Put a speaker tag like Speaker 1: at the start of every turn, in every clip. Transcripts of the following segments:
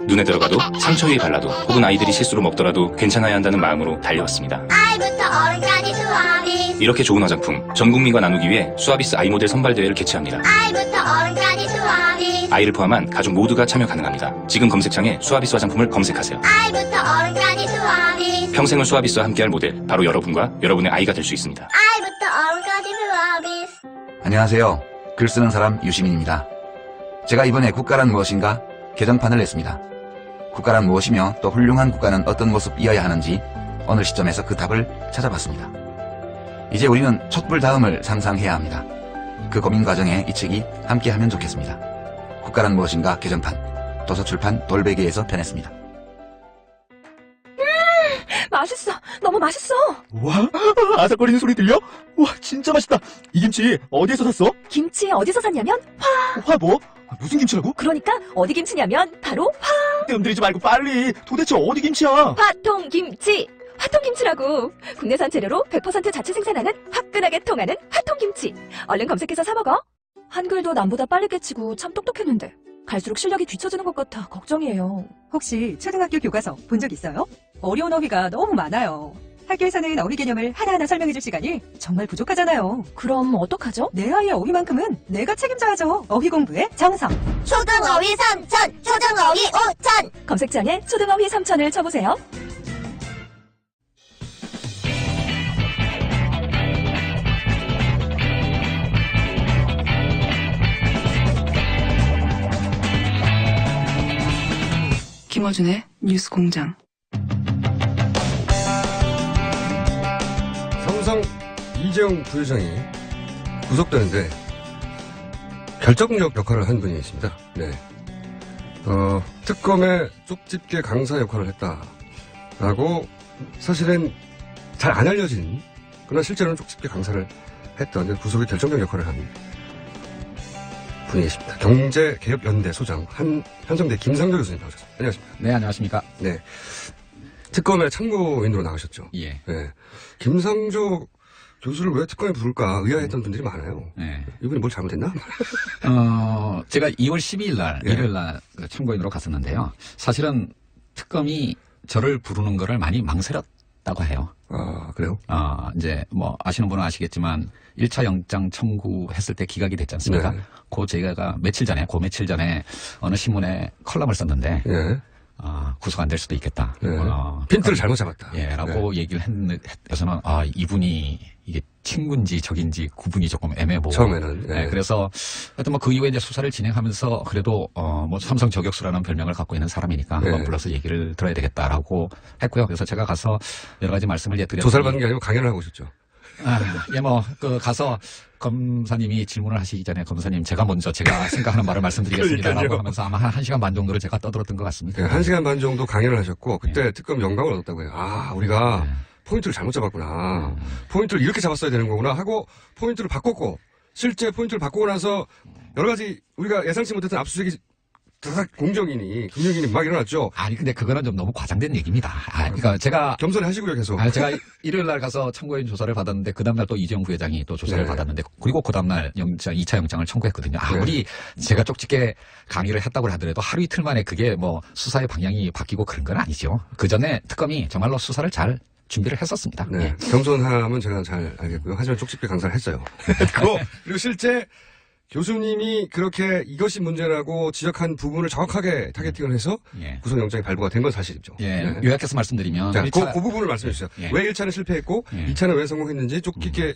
Speaker 1: 눈에 들어가도 상처 위에 발라도 혹은 아이들이 실수로 먹더라도 괜찮아야 한다는 마음으로 달려왔습니다.
Speaker 2: 아이부터 어른까지 수아비스.
Speaker 1: 이렇게 좋은 화장품 전 국민과 나누기 위해 수아비스 아이 모델 선발 대회를 개최합니다.
Speaker 2: 아이부터 어른까지 수아비스.
Speaker 1: 아이를 포함한 가족 모두가 참여 가능합니다. 지금 검색창에 수아비스 화장품을 검색하세요.
Speaker 2: 아이부터 어른까지 수아비스.
Speaker 1: 평생을 수아비스와 함께할 모델 바로 여러분과 여러분의 아이가 될 수 있습니다.
Speaker 2: 아이부터 어른까지 수아비스.
Speaker 3: 안녕하세요. 글 쓰는 사람 유시민입니다. 제가 이번에 국가란 무엇인가 개정판을 냈습니다. 국가란 무엇이며 또 훌륭한 국가는 어떤 모습이어야 하는지 어느 시점에서 그 답을 찾아봤습니다. 이제 우리는 촛불 다음을 상상해야 합니다. 그 고민 과정에 이 책이 함께하면 좋겠습니다. 국가란 무엇인가 개정판 도서출판 돌베개에서 펴냈습니다.
Speaker 4: 맛있어. 너무 맛있어.
Speaker 5: 와, 아삭거리는 소리 들려? 와, 진짜 맛있다. 이 김치 어디에서 샀어?
Speaker 4: 김치 어디서 샀냐면
Speaker 5: 화 뭐? 무슨 김치라고?
Speaker 4: 그러니까 어디 김치냐면 바로
Speaker 5: 뜸들이지 말고 빨리. 도대체 어디 김치야?
Speaker 4: 화통김치. 화통김치라고. 국내산 재료로 100% 자체 생산하는 화끈하게 통하는 화통김치. 얼른 검색해서 사 먹어. 한글도 남보다 빨리 깨치고 참 똑똑했는데 갈수록 실력이 뒤처지는 것 같아 걱정이에요.
Speaker 6: 혹시 초등학교 교과서 본 적 있어요? 어려운 어휘가 너무 많아요. 학교에서는 어휘 개념을 하나하나 설명해줄 시간이 정말 부족하잖아요.
Speaker 4: 그럼 어떡하죠?
Speaker 6: 내 아이의 어휘만큼은 내가 책임져야죠. 어휘 공부의 정성.
Speaker 2: 초등어휘 3천, 초등어휘 5천.
Speaker 4: 검색창에 초등어휘 3천을 쳐보세요.
Speaker 7: 김어준의 뉴스공장.
Speaker 8: 삼성 이재용 부회장이 구속되는데 결정적 역할을 한 분이 있습니다. 네. 특검의 쪽집게 강사 역할을 했다라고 사실은 잘 안 알려진, 그러나 실제로는 쪽집게 강사를 했던 구속의 결정적 역할을 한 분이 계십니다. 경제개혁연대 소장 한성대 김상조 교수님 나오셨습니다. 안녕하십니까?
Speaker 9: 네, 안녕하십니까?
Speaker 8: 네. 특검의 참고인으로 나가셨죠.
Speaker 9: 예.
Speaker 8: 네. 김상조 교수를 왜 특검에 부를까 의아했던 분들이 많아요.
Speaker 9: 네.
Speaker 8: 이분이 뭘 잘못했나?
Speaker 9: 제가 2월 12일 날,
Speaker 8: 예.
Speaker 9: 일요일 날 참고인으로 갔었는데요. 사실은 특검이 저를 부르는 거를 많이 망설였다고 해요.
Speaker 8: 아, 그래요?
Speaker 9: 이제 뭐 아시는 분은 아시겠지만 1차 영장 청구했을 때 기각이 됐지 않습니까?
Speaker 8: 네.
Speaker 9: 그 제가 며칠 전에 어느 신문에 컬럼을 썼는데,
Speaker 8: 예.
Speaker 9: 구속 안 될 수도 있겠다.
Speaker 8: 네. 핀트를 잘못 잡았다.
Speaker 9: 예, 라고 얘기를 해서는, 이분이 이게 친구인지 적인지 구분이 조금 애매하고.
Speaker 8: 처음에는. 예.
Speaker 9: 네, 그래서 하여튼 뭐 그 이후에 이제 수사를 진행하면서 그래도 뭐 삼성 저격수라는 별명을 갖고 있는 사람이니까 한번
Speaker 8: 네.
Speaker 9: 불러서 얘기를 들어야 되겠다라고 했고요. 그래서 제가 가서 여러 가지 말씀을 드렸더니
Speaker 8: 조사를 받는 게 아니고 강연을 하고 오셨죠.
Speaker 9: 가서 검사님이 질문을 하시기 전에 검사님 제가 먼저 제가 생각하는 말을 말씀드리겠습니다라고
Speaker 8: 그러니까요.
Speaker 9: 하면서 아마 한 1시간 반 정도를 제가 떠들었던 것 같습니다.
Speaker 8: 네, 1시간 반 정도 강연을 하셨고 그때 특검 영광을 얻었다고 해요. 우리가 포인트를 잘못 잡았구나. 포인트를 이렇게 잡았어야 되는 거구나 하고 포인트를 바꿨고 실제 포인트를 바꾸고 나서 여러 가지 우리가 예상치 못했던 압수수색이 다닥 공정이니 금융인이 막 일어났죠.
Speaker 9: 근데 그거는 좀 너무 과장된 얘기입니다. 그러니까 제가
Speaker 8: 겸손히 하시고요, 계속.
Speaker 9: 제가 일요일 날 가서 참고인 조사를 받았는데 그 다음날 또 이재용 부회장이 또 조사를
Speaker 8: 네.
Speaker 9: 받았는데 그리고 그 다음날 2차 영장을 청구했거든요.
Speaker 8: 네.
Speaker 9: 아무리 제가 쪽집게 강의를 했다고 하더라도 하루 이틀 만에 그게 뭐 수사의 방향이 바뀌고 그런 건 아니죠. 그 전에 특검이 정말로 수사를 잘 준비를 했었습니다.
Speaker 8: 네.
Speaker 9: 예.
Speaker 8: 겸손함은 제가 잘 알겠고요. 하지만 쪽집게 강사를 했어요. 그리고 실제 교수님이 그렇게 이것이 문제라고 지적한 부분을 정확하게 타겟팅을 해서
Speaker 9: 예.
Speaker 8: 구속영장이 발부가 된 건 사실이죠.
Speaker 9: 예.
Speaker 8: 네.
Speaker 9: 요약해서 말씀드리면
Speaker 8: 자,
Speaker 9: 1차
Speaker 8: 그 부분을 말씀해 주세요.
Speaker 9: 예.
Speaker 8: 왜 1차는 실패했고
Speaker 9: 예.
Speaker 8: 2차는 왜 성공했는지 쪽집게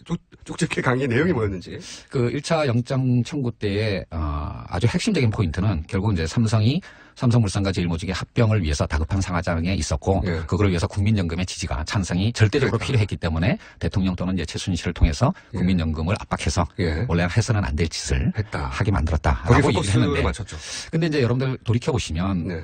Speaker 8: 강의의 내용이 뭐였는지.
Speaker 9: 그 1차 영장 청구 때의 아주 핵심적인 포인트는 결국 이제 삼성물산과 제일모직의 합병을 위해서 다급한 상황에 있었고
Speaker 8: 예.
Speaker 9: 그걸 위해서 국민연금의 지지가 찬성이 절대적으로
Speaker 8: 그러니까.
Speaker 9: 필요했기 때문에 대통령 또는 이제 최순실을 통해서
Speaker 8: 예.
Speaker 9: 국민연금을 압박해서
Speaker 8: 예.
Speaker 9: 원래 해서는 안 될 짓을
Speaker 8: 했다.
Speaker 9: 하게 만들었다라고
Speaker 8: 거기
Speaker 9: 얘기를
Speaker 8: 포커스를
Speaker 9: 했는데
Speaker 8: 맞췄죠.
Speaker 9: 근데 이제 여러분들 돌이켜 보시면
Speaker 8: 네.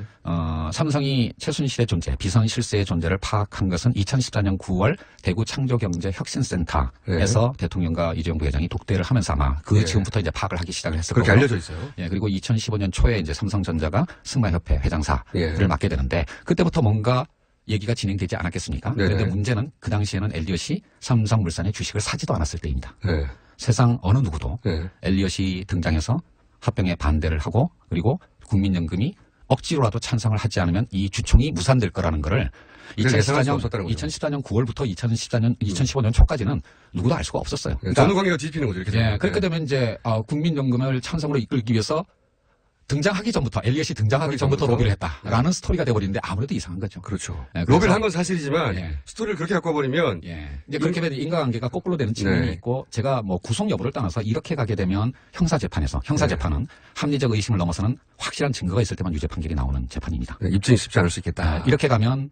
Speaker 9: 삼성이 최순실의 존재, 비선 실세의 존재를 파악한 것은 2014년 9월 대구 창조경제혁신센터에서 대통령과 이재용 부회장이 독대를 하면서 아마 그
Speaker 8: 네.
Speaker 9: 지금부터 이제 파악을 하기 시작을 했을
Speaker 8: 그렇게
Speaker 9: 거고요.
Speaker 8: 알려져 있어요.
Speaker 9: 예, 그리고 2015년 초에 이제 삼성전자가 승마협회 회장사를
Speaker 8: 예.
Speaker 9: 맡게 되는데 그때부터 뭔가 얘기가 진행되지 않았겠습니까?
Speaker 8: 네네.
Speaker 9: 그런데 문제는 그 당시에는 엘리엇이 삼성물산의 주식을 사지도 않았을 때입니다.
Speaker 8: 네.
Speaker 9: 세상 어느 누구도
Speaker 8: 네.
Speaker 9: 엘리엇이 등장해서 합병에 반대를 하고 그리고 국민연금이 억지로라도 찬성을 하지 않으면 이 주총이 무산될 거라는 거를
Speaker 8: 예상할 수 없었다는 거죠.
Speaker 9: 2014년 9월부터 2015년 초까지는 누구도 알 수가 없었어요. 그러니까,
Speaker 8: 전후관계가 뒤집히는 거죠. 이렇게 되면.
Speaker 9: 그렇게 되면 이제 국민연금을 찬성으로 이끌기 위해서 등장하기 전부터 엘리엇이 등장하기 전부터 로비를 했다라는 스토리가 돼버리는데 아무래도 이상한 거죠.
Speaker 8: 그렇죠.
Speaker 9: 그래서-
Speaker 8: 로비를 한 건 사실이지만
Speaker 9: 예.
Speaker 8: 스토리를 그렇게 갖고 와버리면
Speaker 9: 이제 그렇게 되면 인과관계가 거꾸로 되는 측면이
Speaker 8: 네.
Speaker 9: 있고 제가 뭐 구속 여부를 떠나서 이렇게 가게 되면 형사재판은 합리적 의심을 넘어서는 확실한 증거가 있을 때만 유죄 판결이 나오는 재판입니다.
Speaker 8: 입증이 쉽지 않을 수 있겠다.
Speaker 9: 이렇게 가면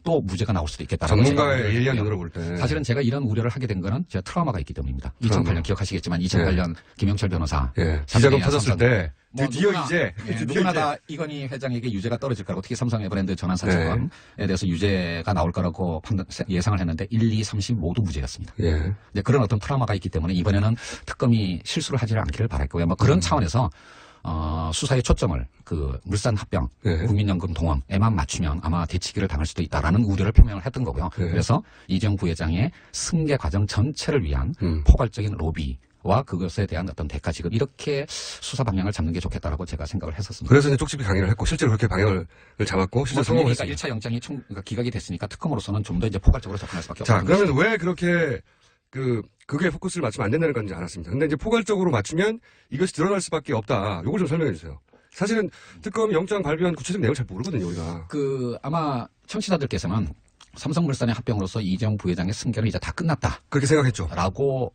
Speaker 9: 또 무죄가 나올 수도 있겠다라고
Speaker 8: 전문가의
Speaker 9: 생각을
Speaker 8: 예리한
Speaker 9: 했고요.
Speaker 8: 눈으로 볼 때.
Speaker 9: 사실은 제가 이런 우려를 하게 된 거는 제가 트라우마가 있기 때문입니다.
Speaker 8: 트라우마.
Speaker 9: 2008년 기억하시겠지만 2008년 김영철 변호사
Speaker 8: 기자금 터졌을 때
Speaker 9: 뭐
Speaker 8: 드디어
Speaker 9: 누구나,
Speaker 8: 이제
Speaker 9: 누구나 다 이건희 회장에게 유죄가 떨어질 거라고 특히 삼성 에버랜드 전환 사건에 대해서 유죄가 나올 거라고 예상을 했는데 1, 2, 3심 모두 무죄였습니다. 이제 그런 어떤 트라우마가 있기 때문에 이번에는 특검이 실수를 하지 않기를 바랄 거예요. 뭐 그런 차원에서 수사의 초점을 그 물산 합병, 국민연금 동원에만 맞추면 아마 대치기를 당할 수도 있다라는 우려를 표명을 했던 거고요. 그래서 이재용 부회장의 승계 과정 전체를 위한 포괄적인 로비와 그것에 대한 어떤 대가 지급 이렇게 수사 방향을 잡는 게 좋겠다라고 제가 생각을 했었습니다.
Speaker 8: 그래서 이제 쪽집기 강의를 했고 실제로 그렇게 방향을 잡았고 실제 성공을
Speaker 9: 그러니까
Speaker 8: 했습니다.
Speaker 9: 1차 영장이 기각이 됐으니까 특검으로서는 좀 더 이제 포괄적으로 접근할 수밖에
Speaker 8: 자,
Speaker 9: 없는
Speaker 8: 그러면 왜 그렇게 그게 포커스를 맞추면 안 된다는 건지 알았습니다. 근데 이제 포괄적으로 맞추면 이것이 드러날 수밖에 없다. 요걸 좀 설명해 주세요. 사실은 특검 영장 발부한 구체적 내용을 잘 모르거든요, 우리가.
Speaker 9: 아마 청취자들께서는 삼성물산의 합병으로서 이재용 부회장의 승계는 이제 다 끝났다.
Speaker 8: 그렇게 생각했죠.
Speaker 9: 라고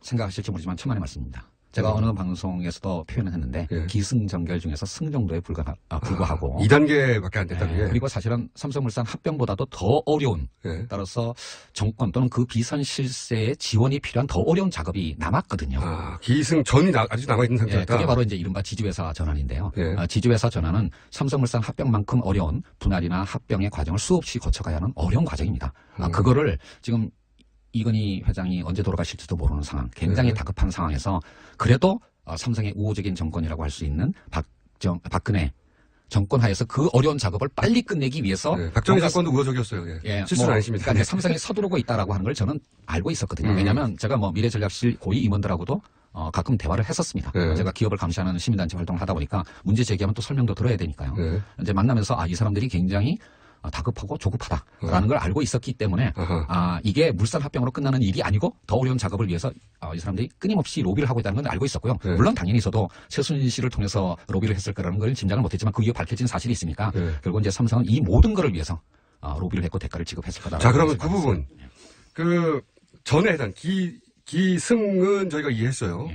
Speaker 9: 생각하실지 모르지만 천만의 말씀입니다. 제가 어느 방송에서도 표현을 했는데 기승전결 중에서 승 정도에 불과하고
Speaker 8: 2단계밖에 안 됐다는 게.
Speaker 9: 그리고 사실은 삼성물산 합병보다도 더 어려운 따라서 정권 또는 그 비선 실세의 지원이 필요한 더 어려운 작업이 남았거든요.
Speaker 8: 기승 전이 아직 남아있는 상태였다.
Speaker 9: 그게 바로 이제 이른바 지주회사 전환인데요. 지주회사 전환은 삼성물산 합병만큼 어려운 분할이나 합병의 과정을 수없이 거쳐가야 하는 어려운 과정입니다. 그거를 지금 이건희 회장이 언제 돌아가실지도 모르는 상황, 굉장히 다급한 상황에서 그래도 삼성의 우호적인 정권이라고 할 수 있는 박근혜 정권 하에서 그 어려운 작업을 빨리 끝내기 위해서
Speaker 8: 박정희 정권도 우호적이었어요. 실수는 아니십니다.
Speaker 9: 그러니까 삼성이 서두르고 있다라고 하는 걸 저는 알고 있었거든요. 왜냐하면 제가 뭐 미래전략실 고위 임원들하고도 가끔 대화를 했었습니다. 제가 기업을 감시하는 시민단체 활동을 하다 보니까 문제 제기하면 또 설명도 들어야 되니까요. 이제 만나면서 이 사람들이 굉장히 다급하고 조급하다라는 걸 알고 있었기 때문에 이게 물산 합병으로 끝나는 일이 아니고 더 어려운 작업을 위해서 이 사람들이 끊임없이 로비를 하고 있다는 건 알고 있었고요. 물론 당연히 저도 최순실을 통해서 로비를 했을 거라는 걸 짐작을 못했지만 그 이후 밝혀진 사실이 있으니까 결국 이제 삼성은 이 모든 거를 위해서 로비를 했고 대가를 지급했을 거다.
Speaker 8: 자, 그러면 그 부분 전에 해당 기승은 저희가 이해했어요.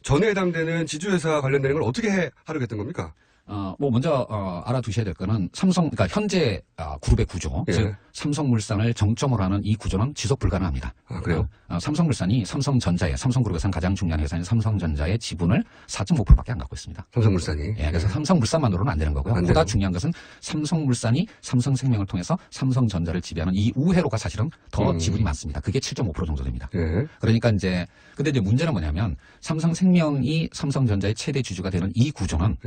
Speaker 8: 전에 해당되는 지주회사 관련되는 걸 어떻게 하려고 했던 겁니까?
Speaker 9: 먼저 알아두셔야 될 거는 그러니까 현재 그룹의 구조, 즉 삼성물산을 정점으로 하는 이 구조는 지속 불가능합니다.
Speaker 8: 그래요?
Speaker 9: 삼성물산이 삼성그룹에서는 가장 중요한 회사인 삼성전자의 지분을 4.5%밖에 안 갖고 있습니다.
Speaker 8: 삼성물산이.
Speaker 9: 그래서 삼성물산만으로는 안 되는 거고요. 보다 중요한 것은 삼성물산이 삼성생명을 통해서 삼성전자를 지배하는 이 우회로가 사실은 더 지분이 많습니다. 그게 7.5% 정도 됩니다. 그러니까 근데 이제 문제는 뭐냐면 삼성생명이 삼성전자의 최대 주주가 되는 이 구조는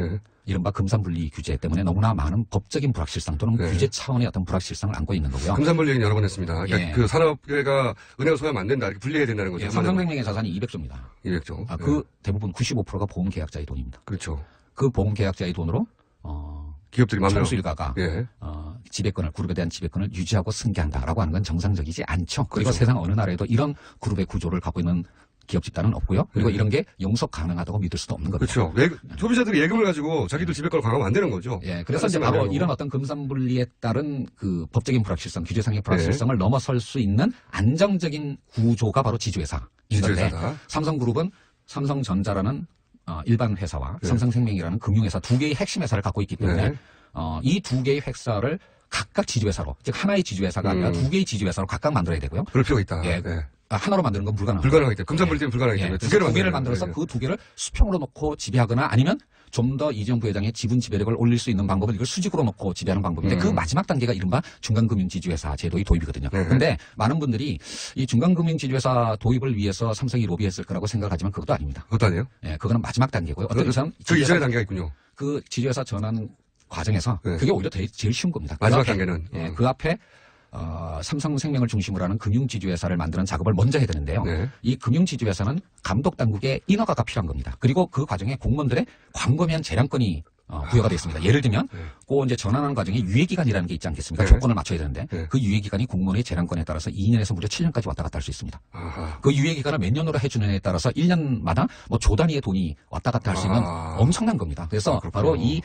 Speaker 9: 이른바 금산분리 규제 때문에 너무나 많은 법적인 불확실성 또는 규제 차원의 어떤 불확실성을 안고 있는 거고요.
Speaker 8: 금산분리 얘기는 여러 번 했습니다. 그러니까 그 산업계가 은행을 소유하면 안 된다. 이렇게 분리해야 된다는 거죠.
Speaker 9: 삼성생명의 자산이 200조입니다.
Speaker 8: 200조.
Speaker 9: 그 대부분 95%가 보험계약자의 돈입니다.
Speaker 8: 그렇죠.
Speaker 9: 그 보험계약자의 돈으로
Speaker 8: 기업들이
Speaker 9: 총수 일가가 지배권을 그룹에 대한 지배권을 유지하고 승계한다라고 하는 건 정상적이지 않죠. 그리고 세상 어느 나라에도 이런 그룹의 구조를 갖고 있는 기업 집단은 없고요. 그리고 이런 게 용서 가능하다고 믿을 수도 없는 겁니다.
Speaker 8: 그렇죠. 소비자들이 예금을 가지고 자기들 지배권을 강화하면 안 되는 거죠.
Speaker 9: 그래서 이제 바로 이런 어떤 금산분리에 따른 그 법적인 불확실성, 규제상의 불확실성을 넘어설 수 있는 안정적인 구조가 바로 지주회사인 건데 삼성그룹은 삼성전자라는 일반 회사와 삼성생명이라는 금융회사 두 개의 핵심 회사를 갖고 있기 때문에 이 두 개의 회사를 각각 지주회사로, 즉 하나의 지주회사가 아니라 두 개의 지주회사로 각각 만들어야 되고요.
Speaker 8: 그럴 필요가 있다.
Speaker 9: 하나로 만드는 건 불가능합니다.
Speaker 8: 불가능하기 때문에 금산분리 때문에 불가능하기 때문에
Speaker 9: 두 개를 만들어서 그 두 개를 수평으로 놓고 지배하거나 아니면 좀 더 이재용 부회장의 지분 지배력을 올릴 수 있는 방법은 이걸 수직으로 놓고 지배하는 방법인데 그 마지막 단계가 이른바 중간금융지주회사 제도의 도입이거든요. 그런데 많은 분들이 이 중간금융지주회사 도입을 위해서 삼성이 로비했을 거라고 생각하지만 그것도 아닙니다.
Speaker 8: 그것도 아니에요?
Speaker 9: 그거는 마지막 단계고요. 어떤 의사는
Speaker 8: 그 이전의 단계가 있군요.
Speaker 9: 그 지주회사 전환 과정에서 그게 오히려 제일 쉬운 겁니다.
Speaker 8: 마지막 단계는
Speaker 9: 그 앞에 삼성생명을 중심으로 하는 금융지주회사를 만드는 작업을 먼저 해야 되는데요. 이 금융지주회사는 감독당국의 인허가가 필요한 겁니다. 그리고 그 과정에 공무원들의 광범위한 재량권이 부여가 되어 있습니다. 예를 들면 그 이제 전환하는 과정에 유예기간이라는 게 있지 않겠습니까? 조건을 맞춰야 되는데 그 유예기간이 공무원의 재량권에 따라서 2년에서 무려 7년까지 왔다 갔다 할 수 있습니다. 그 유예기간을 몇 년으로 해주느냐에 따라서 1년마다 뭐 조 단위의 돈이 왔다 갔다 할 수 있는 엄청난 겁니다. 그래서 바로 이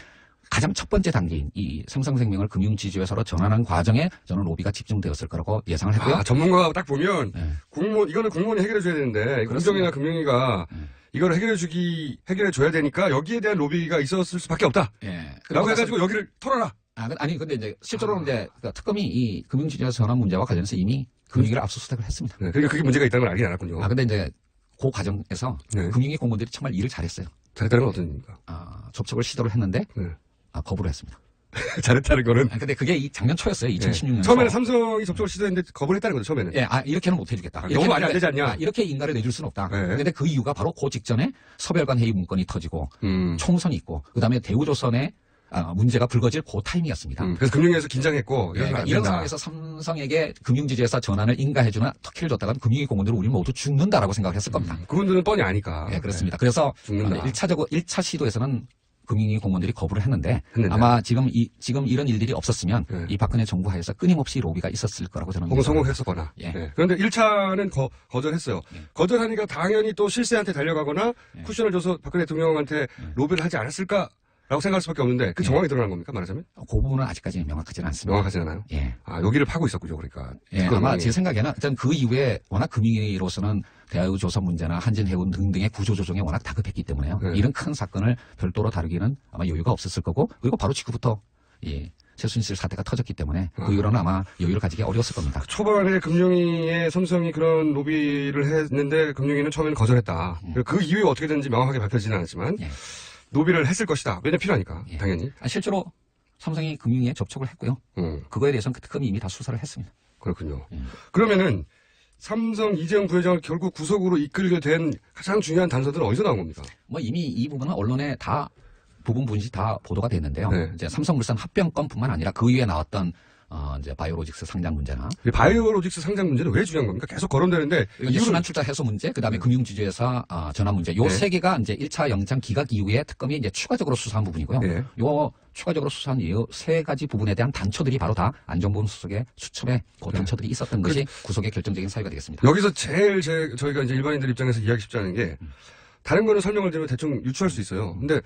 Speaker 9: 가장 첫 번째 단계인 이 삼성생명을 금융지주회사로 전환한 과정에 저는 로비가 집중되었을 거라고 예상을 했고요.
Speaker 8: 전문가가 딱 보면 이거는 공무원이 해결해줘야 되는데 공정이나 금융위가 이걸 해결해줘야 되니까 여기에 대한 로비가 있었을 수밖에 없다. 라고 해가지고 여기를 털어라.
Speaker 9: 아니, 근데 이제 실제로는 이제 특검이 이 금융지주회사 전환 문제와 관련해서 이미 금융위를 압수수색을 했습니다.
Speaker 8: 그러니까 그게 문제가 있다는 걸 알긴 알았군요.
Speaker 9: 근데 이제 그 과정에서 금융위 공무원들이 정말 일을 잘했어요.
Speaker 8: 잘했다는 건 어떤 의미입니까?
Speaker 9: 접촉을 시도를 했는데 거부를 했습니다.
Speaker 8: 잘했다는 거는?
Speaker 9: 근데 그게 이 작년 초였어요. 2016년.
Speaker 8: 처음에는 삼성이 접촉을 시도했는데 거부를 했다는 거죠, 처음에는.
Speaker 9: 이렇게는 못 해주겠다.
Speaker 8: 너무 말이 안 되지 않냐?
Speaker 9: 이렇게 인가를 내줄 수는 없다. 근데 그 이유가 바로 그 직전에 서별관 회의 문건이 터지고, 총선이 있고, 그 다음에 대우조선의 문제가 불거질 그 타임이었습니다.
Speaker 8: 그래서 금융위에서 긴장했고,
Speaker 9: 이런 상황에서 삼성에게 금융지주회사 전환을 인가해주는 터키를 줬다가는 금융위 공무원들은 우리 모두 죽는다라고 생각을 했을 겁니다.
Speaker 8: 그분들은 뻔히 아니까.
Speaker 9: 그렇습니다. 그래서
Speaker 8: 죽는다.
Speaker 9: 1차 시도에서는 금융위 공무원들이 거부를 했는데 아마 지금 이런 일들이 없었으면 이 박근혜 정부 하에서 끊임없이 로비가 있었을 거라고 저는
Speaker 8: 혹은 성공했었거나. 그런데 1차는 거절했어요. 거절하니까 당연히 또 실세한테 달려가거나 쿠션을 줘서 박근혜 대통령한테 로비를 하지 않았을까라고 생각할 수밖에 없는데 그 정황이 드러난 겁니까, 말하자면?
Speaker 9: 그 부분은 아직까지 명확하지는 않습니다.
Speaker 8: 명확하지 않아요? 여기를 파고 있었군요, 그러니까.
Speaker 9: 아마 제 생각에는 일단 그 이후에 워낙 금융위로서는 대우조선 문제나 한진해운 등등의 구조조정에 워낙 다급했기 때문에요. 이런 큰 사건을 별도로 다루기는 아마 여유가 없었을 거고, 그리고 바로 직후부터 최순실 사태가 터졌기 때문에 그 이후로는 아마 여유를 가지기 어려웠을 겁니다.
Speaker 8: 초반에 금융위의 삼성이 그런 로비를 했는데 금융위는 처음에는 거절했다. 그 이후에 어떻게 됐는지 명확하게 밝혀지지는 않았지만 로비를 했을 것이다. 왜냐면 필요하니까, 당연히.
Speaker 9: 실제로 삼성이 금융위에 접촉을 했고요. 그거에 대해서는 특검이 이미 다 수사를 했습니다.
Speaker 8: 그렇군요. 그러면은 삼성 이재용 부회장을 결국 구속으로 이끌게 된 가장 중요한 단서들은 어디서 나온 겁니까?
Speaker 9: 이미 이 부분은 언론에 다 부분 분시 다 보도가 됐는데요. 이제 삼성물산 합병건뿐만 아니라 그 이후에 나왔던 이제 바이오로직스 상장 문제나.
Speaker 8: 바이오로직스 상장 문제는 왜 중요한 겁니까? 계속 거론되는데.
Speaker 9: 순환 출자 해소 문제, 그 다음에 금융지주회사 전환 문제. 요 세 개가 이제 1차 영장 기각 이후에 특검이 이제 추가적으로 수사한 부분이고요. 요 추가적으로 수사한 이 세 가지 부분에 대한 단초들이 바로 다 안정범 수석의 수첩에 그 단초들이 있었던 것이 구속의 결정적인 사유가 되겠습니다.
Speaker 8: 여기서 제일 저희가 이제 일반인들 입장에서 이해하기 쉽지 않은 게 다른 거는 설명을 드리면 대충 유추할 수 있어요. 근데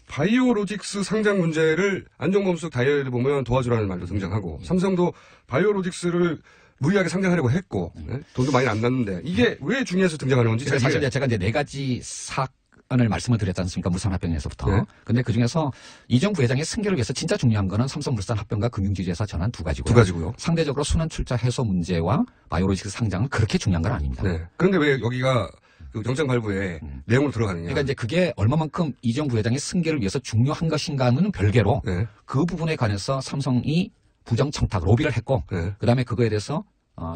Speaker 8: 바이오로직스 상장 문제를 안정범 수석 다이어리를 보면 도와주라는 말도 등장하고 삼성도 바이오로직스를 무리하게 상장하려고 했고 돈도 많이 안 났는데 이게 왜 중요해서 등장하는 건지
Speaker 9: 사실 제가 이제 네 가지 사건을 말씀을 드렸지 않습니까? 물산합병에서부터. 근데 그 중에서 이재용 부회장의 승계를 위해서 진짜 중요한 거는 삼성물산합병과 금융지주회사 전환 두 가지고요. 상대적으로 순환 출자 해소 문제와 바이오로직스 상장은 그렇게 중요한 건 아닙니다.
Speaker 8: 그런데 왜 여기가 그 영장 발부에 내용으로 들어가느냐.
Speaker 9: 그러니까 이제 그게 얼마만큼 이재용 부회장의 승계를 위해서 중요한 것인가는 별개로 그 부분에 관해서 삼성이 부정 청탁, 로비를 했고 그다음에 그거에 대해서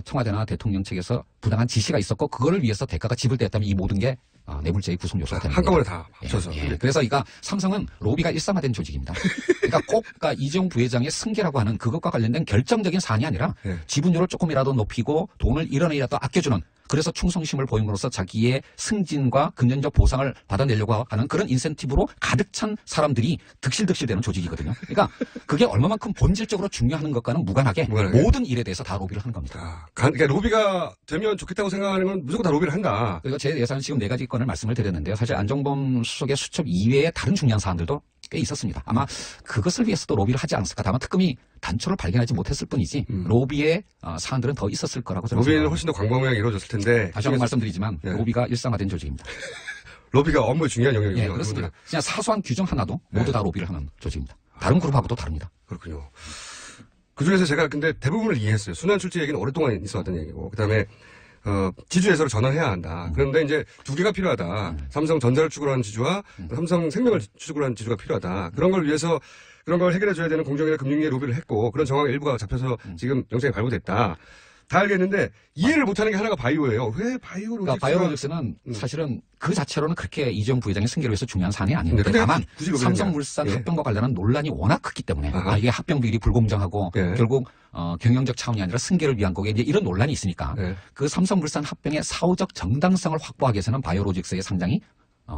Speaker 9: 청와대나 대통령 측에서 부당한 지시가 있었고 그거를 위해서 대가가 지불되었다면 이 모든 게 뇌물죄의 구성 요소가 되는
Speaker 8: 한꺼번에 다 합쳐서.
Speaker 9: 그래서 삼성은 로비가 일상화된 조직입니다. 그러니까 이재용 부회장의 승계라고 하는 그것과 관련된 결정적인 사안이 아니라 지분율을 조금이라도 높이고 돈을 1원이라도 아껴주는 그래서 충성심을 보임으로써 자기의 승진과 금전적 보상을 받아내려고 하는 그런 인센티브로 가득 찬 사람들이 득실득실되는 조직이거든요. 그러니까 그게 얼마만큼 본질적으로 중요한 것과는 무관하게 모든 일에 대해서 다 로비를 하는 겁니다.
Speaker 8: 그러니까 로비가 되면 좋겠다고 생각하는 건 무조건 다 로비를 한다.
Speaker 9: 그리고 제 예산은 지금 네 가지 건을 말씀을 드렸는데요. 사실 안정범 수석의 수첩 이외에 다른 중요한 사안들도 꽤 있었습니다. 아마 그것을 위해서도 로비를 하지 않았을까. 다만 특검이 단초를 발견하지 못했을 뿐이지 로비의 사안들은 더 있었을 거라고 저는
Speaker 8: 로비는 훨씬 더 광범위하게 이루어졌을 텐데.
Speaker 9: 다시 한번 말씀드리지만 로비가 일상화된 조직입니다.
Speaker 8: 로비가 업무에 중요한 영역이군요.
Speaker 9: 그렇습니다. 그냥 사소한 규정 하나도 모두 다 로비를 하는 조직입니다. 다른 그룹하고도 다릅니다.
Speaker 8: 그렇군요. 그중에서 제가 근데 대부분을 이해했어요. 순환 출제 얘기는 오랫동안 있어왔던 얘기고 그다음에 지주회사로 전환해야 한다. 그런데 이제 두 개가 필요하다. 삼성전자를 축으로 하는 지주와 삼성생명을 축으로 하는 지주가 필요하다. 그런 걸 위해서 그런 걸 해결해줘야 되는 공정이나 금융위에 로비를 했고 그런 정황 일부가 잡혀서 지금 영장이 발부됐다. 다 알겠는데 이해를 못하는 게 하나가 바이오예요. 왜 바이오로직스가?
Speaker 9: 그러니까 바이오로직스는 사실은 그 자체로는 그렇게 이재용 부회장의 승계를 위해서 중요한 사안이 아닌데 다만 삼성물산 합병과 관련한 논란이 워낙 크기 때문에 이게 합병 비율이 불공정하고 결국 경영적 차원이 아니라 승계를 위한 거게 이제 이런 논란이 있으니까 그 삼성물산 합병의 사후적 정당성을 확보하기 위해서는 바이오로직스의 상장이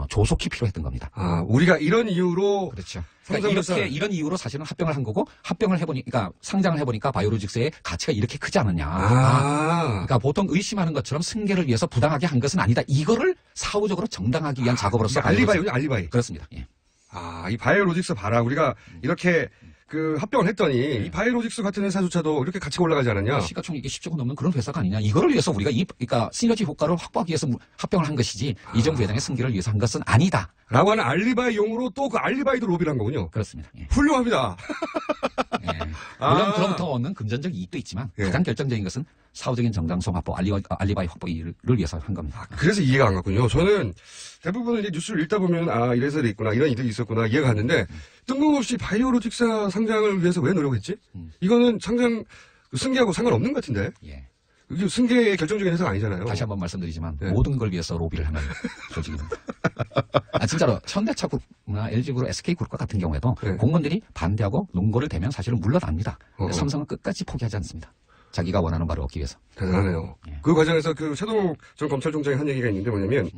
Speaker 9: 조속히 필요했던 겁니다.
Speaker 8: 아, 우리가 이런 이유로
Speaker 9: 그렇죠. 그러니까 이런 이유로 사실은 합병을 한 거고 합병을 해보니까 그러니까 상장을 해보니까 바이오로직스의 가치가 이렇게 크지 않느냐. 그러니까 보통 의심하는 것처럼 승계를 위해서 부당하게 한 것은 아니다. 이거를 사후적으로 정당하기 위한 작업으로서
Speaker 8: 알리바이군요, 알리바이.
Speaker 9: 그렇습니다. 예.
Speaker 8: 아, 이 바이오로직스 봐라. 우리가 이렇게 그 합병을 했더니 이 바이오로직스 같은 회사조차도 이렇게 가치가 올라가지 않았냐?
Speaker 9: 시가총액이 10조가 넘는 그런 회사가 아니냐. 이거를 위해서 우리가 그러니까 시너지 효과를 확보하기 위해서 합병을 한 것이지 이정부 회장의 승계를 위해서 한 것은 아니다.
Speaker 8: 라고 하는 알리바이용으로 또 그 알리바이도 로비를 한 거군요.
Speaker 9: 그렇습니다. 예.
Speaker 8: 훌륭합니다.
Speaker 9: 예. 물론 그로부터 얻는 금전적 이익도 있지만 가장 결정적인 것은 사후적인 정당성 확보, 알리바이 확보를 위해서 한 겁니다.
Speaker 8: 그래서 이해가 안 갔군요. 저는 대부분 이제 뉴스를 읽다 보면 이래서 있구나, 이런 이득이 있었구나 이해가 갔는데 뜬금없이 바이오로직스 상장을 위해서 왜 노력했지? 이거는 상장 승계하고 상관없는 것 같은데.
Speaker 9: 예.
Speaker 8: 이게 승계의 결정적인 회사가 아니잖아요.
Speaker 9: 다시 한번 말씀드리지만 모든 걸 위해서 로비를 하는 조직입니다. 진짜로 현대차그룹이나 LG그룹, SK그룹과 같은 경우에도 공무원들이 반대하고 논거를 대면 사실은 물러납니다. 삼성은 끝까지 포기하지 않습니다. 자기가 원하는 바를 얻기 위해서.
Speaker 8: 대단하네요.
Speaker 9: 예.
Speaker 8: 그 과정에서 그 최동욱 전 검찰총장이 한 얘기가 있는데 뭐냐면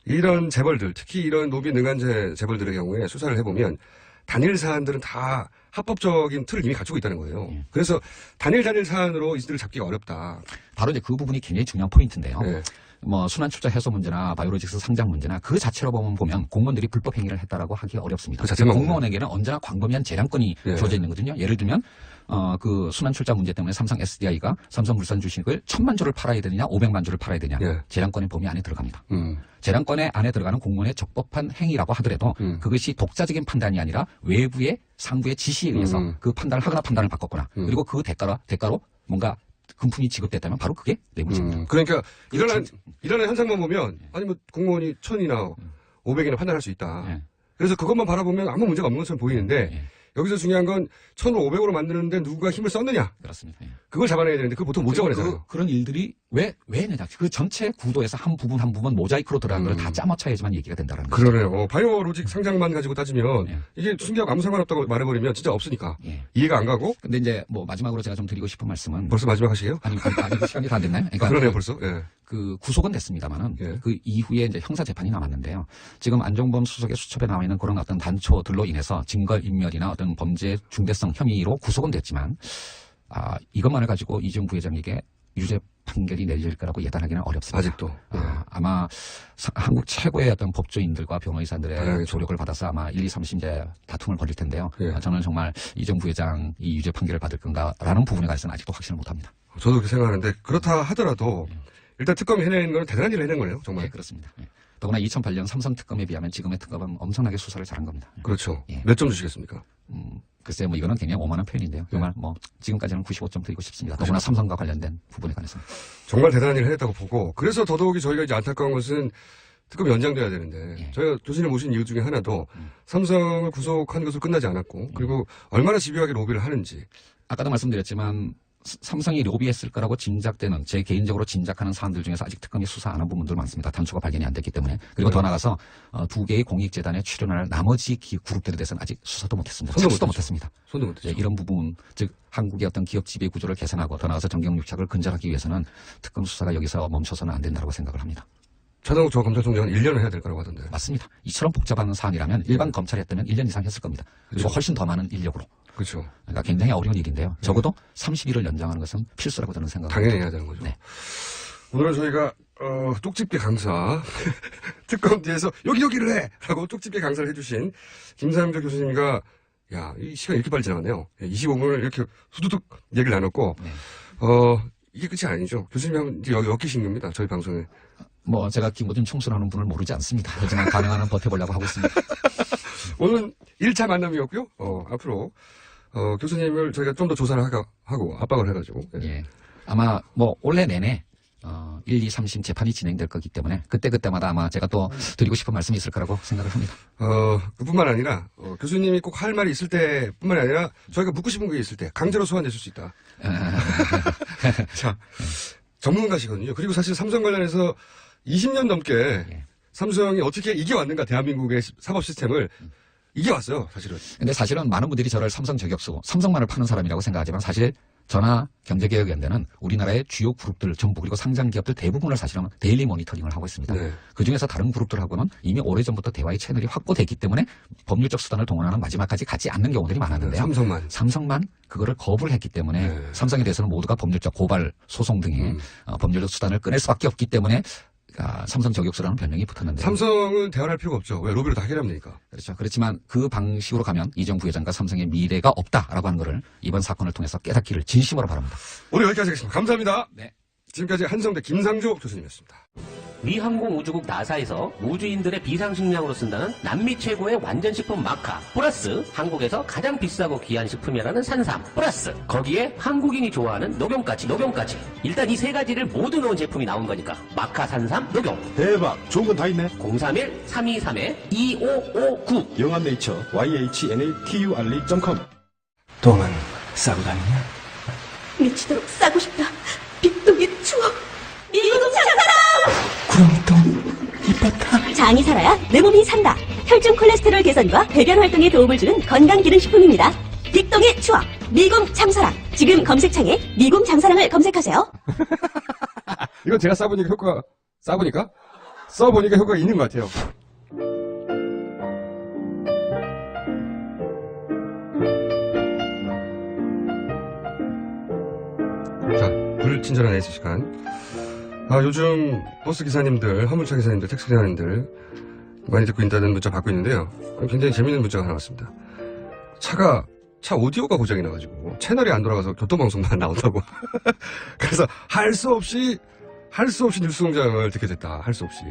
Speaker 8: 이런 재벌들, 특히 이런 로비 능한 재벌들의 경우에 수사를 해보면 단일 사안들은 다 합법적인 틀을 이미 갖추고 있다는 거예요. 그래서 단일 사안으로 이들을 잡기가 어렵다.
Speaker 9: 바로 이제 그 부분이 굉장히 중요한 포인트인데요.
Speaker 8: 네.
Speaker 9: 뭐 순환출자 해소 문제나 바이오로직스 상장 문제나 그 자체로 보면 공무원들이 불법 행위를 했다라고 하기가 어렵습니다.
Speaker 8: 그 자체만
Speaker 9: 공무원에게는 언제나 광범위한 재량권이 주어져 있는 거거든요. 예를 들면 그 순환출자 문제 때문에 삼성 SDI가 삼성물산 주식을 1,000만 주를 팔아야 되느냐 500만 주를 팔아야 되냐 재량권의 범위 안에 들어갑니다. 재량권의 안에 들어가는 공무원의 적법한 행위라고 하더라도 그것이 독자적인 판단이 아니라 외부의 상부의 지시에 의해서 그 판단을 하거나 판단을 바꿨거나 그리고 그 대가로 뭔가 금품이 지급됐다면 바로 그게 뇌물입니다.
Speaker 8: 그러니까 일어나는 현상만 보면 아니 뭐 공무원이 1,000이나 500이나 판단할 수 있다. 그래서 그것만 바라보면 아무 문제가 없는 것처럼 보이는데 여기서 중요한 건 1,000을 500으로 만드는데 누가 힘을 썼느냐.
Speaker 9: 그렇습니다.
Speaker 8: 그걸 잡아내야 되는데 그걸 보통 못 잡아내잖아요.
Speaker 9: 그런 일들이 왜 했느냐. 그 전체 구도에서 한 부분 모자이크로 들어간 걸 다 짜맞춰야지만 얘기가 된다는 거죠.
Speaker 8: 그러네요. 바이오로직 상장만 가지고 따지면 이게 승계하고 아무 상관없다고 말해버리면 진짜 없으니까 이해가 안 가고.
Speaker 9: 근데 이제 뭐 마지막으로 제가 좀 드리고 싶은 말씀은
Speaker 8: 벌써 마지막 하시게요?
Speaker 9: 아니 시간이 다 됐나요? 그러니까
Speaker 8: 그러네요 벌써. 예.
Speaker 9: 그 구속은 됐습니다만은 그 이후에 이제 형사 재판이 남았는데요. 지금 안종범 수석의 수첩에 나와 있는 그런 어떤 단초들로 인해서 증거인멸이나 어떤 범죄 중대성 혐의로 구속은 됐지만 이것만을 가지고 이정부 회장에게 유죄 판결이 내릴 거라고 예단하기는 어렵습니다.
Speaker 8: 아직도.
Speaker 9: 아마 한국 최고의 어떤 법조인들과 변호사들의 조력을 받아서 아마 1, 2, 3심제 다툼을 벌일 텐데요. 저는 정말 이정부 회장 이 유죄 판결을 받을 건가라는 부분에 관해서는 아직도 확신을 못합니다.
Speaker 8: 저도 그렇게 생각하는데 그렇다 하더라도 일단 특검이 해낸 건 대단한 일을 해낸 거네요. 정말.
Speaker 9: 네, 그렇습니다. 더구나 2008년 삼성 특검에 비하면 지금의 특검은 엄청나게 수사를 잘한 겁니다.
Speaker 8: 그렇죠. 몇 점 주시겠습니까?
Speaker 9: 글쎄요, 뭐 이거는 굉장히 오만한 표현인데요. 정말 뭐 지금까지는 95점 드리고 싶습니다. 더구나 삼성과 관련된 부분에 관해서는.
Speaker 8: 정말 대단한 일을 했다고 보고 그래서 더더욱이 저희가 이제 안타까운 것은 특검이 연장돼야 되는데 저희가 교수님 모신 이유 중에 하나도 삼성을 구속한 것으로 끝나지 않았고 그리고 얼마나 집요하게 로비를 하는지.
Speaker 9: 아까도 말씀드렸지만 삼성이 로비했을 거라고 짐작되는 제 개인적으로 짐작하는 사안들 중에서 아직 특검이 수사 안 한 부분들 많습니다. 단초가 발견이 안 됐기 때문에. 그리고 더 나아가서 2개의 공익재단에 출연할 나머지 그룹들에 대해서는 아직 수사도 못했습니다. 수도 못했습니다.
Speaker 8: 손도 못했죠.
Speaker 9: 이런 부분, 즉 한국의 어떤 기업 지배 구조를 개선하고 더 나아가서 정경유착을 근절하기 위해서는 특검 수사가 여기서 멈춰서는 안 된다고 생각을 합니다.
Speaker 8: 최동욱 전 검찰총장은 1년을 해야 될 거라고 하던데.
Speaker 9: 맞습니다. 이처럼 복잡한 사안이라면 일반 검찰이 했다면 1년 이상 했을 겁니다. 그리고 훨씬 더 많은 인력으로.
Speaker 8: 그렇죠.
Speaker 9: 그러니까 굉장히 어려운 일인데요. 적어도 30일을 연장하는 것은 필수라고 저는 생각합니다.
Speaker 8: 당연히 해야 되는 거죠.
Speaker 9: 네.
Speaker 8: 오늘은 저희가 쪽집게 강사 특검 뒤에서 여기를 해! 라고 쪽집게 강사를 해주신 김삼조 교수님과 이 시간 이렇게 빨리 지나갔네요. 25분을 이렇게 후두둑 얘기를 나눴고 이게 끝이 아니죠. 교수님이 한번 이제 엮이신 겁니다. 저희 방송에.
Speaker 9: 뭐 제가 김어준 총수라는 분을 모르지 않습니다. 하지만 가능한 한 버텨보려고 하고 있습니다.
Speaker 8: 오늘은 1차 만남이었고요. 앞으로 교수님을 저희가 좀 더 조사를 하고 압박을 해가지고.
Speaker 9: 예. 아마 뭐 올해 내내 1, 2, 3심 재판이 진행될 거기 때문에 그때마다 아마 제가 또 드리고 싶은 말씀이 있을 거라고 생각을 합니다.
Speaker 8: 그뿐만 아니라 교수님이 꼭 할 말이 있을 때뿐만 아니라 저희가 묻고 싶은 게 있을 때 강제로 소환되실 수 있다. 자, 전문가시거든요. 그리고 사실 삼성 관련해서 20년 넘게 삼성이 어떻게 이겨왔는가 대한민국의 사법 시스템을 이겨왔어요. 사실은.
Speaker 9: 근데 사실은 많은 분들이 저를 삼성 저격수, 삼성만을 파는 사람이라고 생각하지만 사실 전화 경제개혁연대는 우리나라의 주요 그룹들 전부 그리고 상장 기업들 대부분을 사실은 데일리 모니터링을 하고 있습니다.
Speaker 8: 네.
Speaker 9: 그중에서 다른 그룹들하고는 이미 오래전부터 대화의 채널이 확보됐기 때문에 법률적 수단을 동원하는 마지막까지 가지 않는 경우들이 많았는데요. 삼성만 그거를 거부를 했기 때문에
Speaker 8: 네.
Speaker 9: 삼성에 대해서는 모두가 법률적 고발, 소송 등의 법률적 수단을 꺼낼 수밖에 없기 때문에 삼성 저격수라는 변명이 붙었는데
Speaker 8: 삼성은 대화할 필요가 없죠. 왜 로비로 다 해결하면 되니까.
Speaker 9: 그렇죠. 그렇지만 그 방식으로 가면 이전 부회장과 삼성의 미래가 없다라고 하는 것을 이번 사건을 통해서 깨닫기를 진심으로 바랍니다.
Speaker 8: 오늘 여기까지 하겠습니다. 감사합니다.
Speaker 9: 네.
Speaker 8: 지금까지 한성대 김상조 교수님이었습니다.
Speaker 10: 미 항공우주국 나사에서 우주인들의 비상식량으로 쓴다는 남미 최고의 완전식품 마카 플러스 한국에서 가장 비싸고 귀한 식품이라는 산삼 플러스 거기에 한국인이 좋아하는 녹용까지 일단 이 세 가지를 모두 넣은 제품이 나온 거니까 마카 산삼 녹용
Speaker 5: 대박. 좋은 건 다 있네.
Speaker 10: 031-323-2559
Speaker 5: 영암네이처 YHNATURE.com.
Speaker 1: 똥은 싸고 다니냐?
Speaker 4: 미치도록 싸고 싶다. 빅동의 추억. 미국 장사랑!
Speaker 1: 구렁이똥 이뻤다.
Speaker 4: 장이 살아야 내 몸이 산다. 혈중 콜레스테롤 개선과 배변 활동에 도움을 주는 건강기능식품입니다. 빅동의 추억. 미궁 장사랑. 지금 검색창에 미궁 장사랑을 검색하세요.
Speaker 8: 이건 제가 써보니까 효과가 있는 것 같아요. 자, 불친절한 에이스 시간. 요즘 버스 기사님들, 화물차 기사님들, 택시 기사님들 많이 듣고 있다는 문자 받고 있는데요. 굉장히 재밌는 문자가 하나 왔습니다. 차 오디오가 고장이 나가지고 채널이 안 돌아가서 교통방송만 나온다고. 그래서 할 수 없이 뉴스공장을 듣게 됐다. 할 수 없이.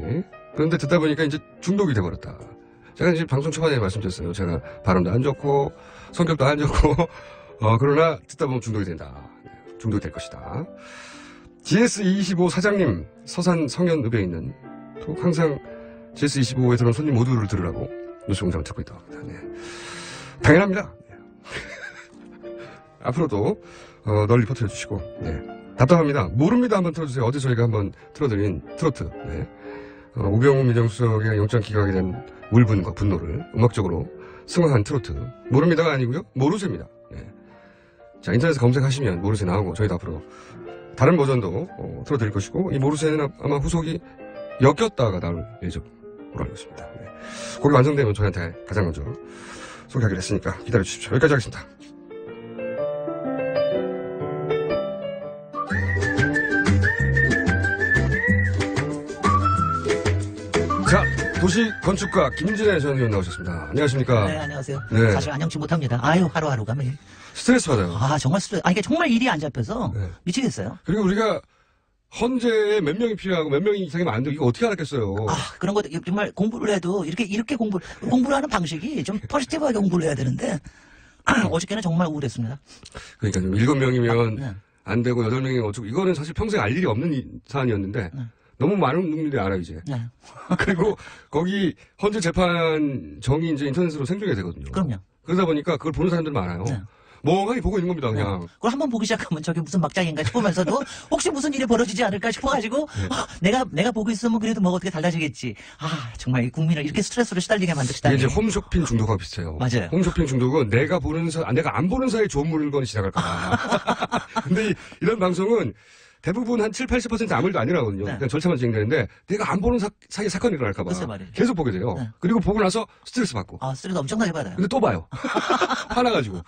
Speaker 8: 그런데 듣다 보니까 이제 중독이 돼버렸다. 제가 이제 방송 초반에 말씀드렸어요. 제가 발음도 안 좋고 성격도 안 좋고 그러나 듣다 보면 중독이 된다. 중독이 될 것이다. GS25 사장님 서산 성현읍에 있는 항상 GS25에 들어온 손님 모두를 들으라고 뉴스공장을 듣고 있다고 합니다. 네. 당연합니다. 네. 앞으로도 널리 퍼뜨려주시고 네. 답답합니다. 모릅니다. 한번 틀어주세요. 어제 저희가 한번 틀어드린 트로트 네. 우병우 민정수석의 영장 기각이 된 울분과 분노를 음악적으로 승화한 트로트 모릅니다가 아니고요. 모르세입니다. 네. 자, 인터넷에 검색하시면 모르세 나오고 저희도 앞으로 다른 버전도 틀어드릴 것이고 이 모르세는 아마 후속이 엮였다가 나올 예정으로 알고 있습니다. 네. 곡이 완성되면 저희한테 가장 먼저 소개하기로 했으니까 기다려주십시오. 여기까지 하겠습니다. 자, 도시건축가 김진애 전 의원 나오셨습니다. 안녕하십니까?
Speaker 11: 네, 안녕하세요.
Speaker 8: 네.
Speaker 11: 사실 안녕치 못합니다. 아유, 하루하루가 매일.
Speaker 8: 스트레스 받아요.
Speaker 11: 정말 스트레스. 이게 정말 일이 안 잡혀서
Speaker 8: 네.
Speaker 11: 미치겠어요.
Speaker 8: 그리고 우리가 헌재에 몇 명이 필요하고 몇 명이 이상이면 안 되고 이거 어떻게 알았겠어요.
Speaker 11: 그런 거 정말 공부를 해도 이렇게 공부를 하는 방식이 좀 포지티브하게 공부를 해야 되는데 어저께는 정말 우울했습니다.
Speaker 8: 그러니까 좀 7명이면
Speaker 11: 네.
Speaker 8: 안 되고 8명이 어쩌고 이거는 사실 평생 알 일이 없는 사안이었는데 너무 많은 국민들이 알아요 이제.
Speaker 11: 네.
Speaker 8: 그리고 거기 헌재 재판 정이 이제 인터넷으로 생중계가 되거든요.
Speaker 11: 그럼요.
Speaker 8: 그러다 보니까 그걸 보는 사람들 많아요.
Speaker 11: 네.
Speaker 8: 멍하게 보고 있는 겁니다 그냥.
Speaker 11: 그걸 한번 보기 시작하면 저게 무슨 막장인가 싶으면서도 혹시 무슨 일이 벌어지지 않을까 싶어가지고 내가 보고 있으면 그래도 뭐 어떻게 달라지겠지. 정말 이 국민을 이렇게 스트레스로 시달리게 만드시다니.
Speaker 8: 이게 이제 홈쇼핑 중독과 비슷해요.
Speaker 11: 맞아요.
Speaker 8: 홈쇼핑 중독은 내가 안 보는 사이에 좋은 물건이 지나갈까 봐. 근데 이런 방송은 대부분 한 7-80% 아무 일도 아니라거든요.
Speaker 11: 네.
Speaker 8: 그냥 절차만 진행되는데 내가 안 보는 사이에 사건이 일어날까 봐
Speaker 11: 글쎄 말이에요.
Speaker 8: 계속 보게 돼요.
Speaker 11: 네.
Speaker 8: 그리고 보고 나서 스트레스 받고.
Speaker 11: 스트레스 엄청나게 받아요.
Speaker 8: 근데 또 봐요. 화나가지고.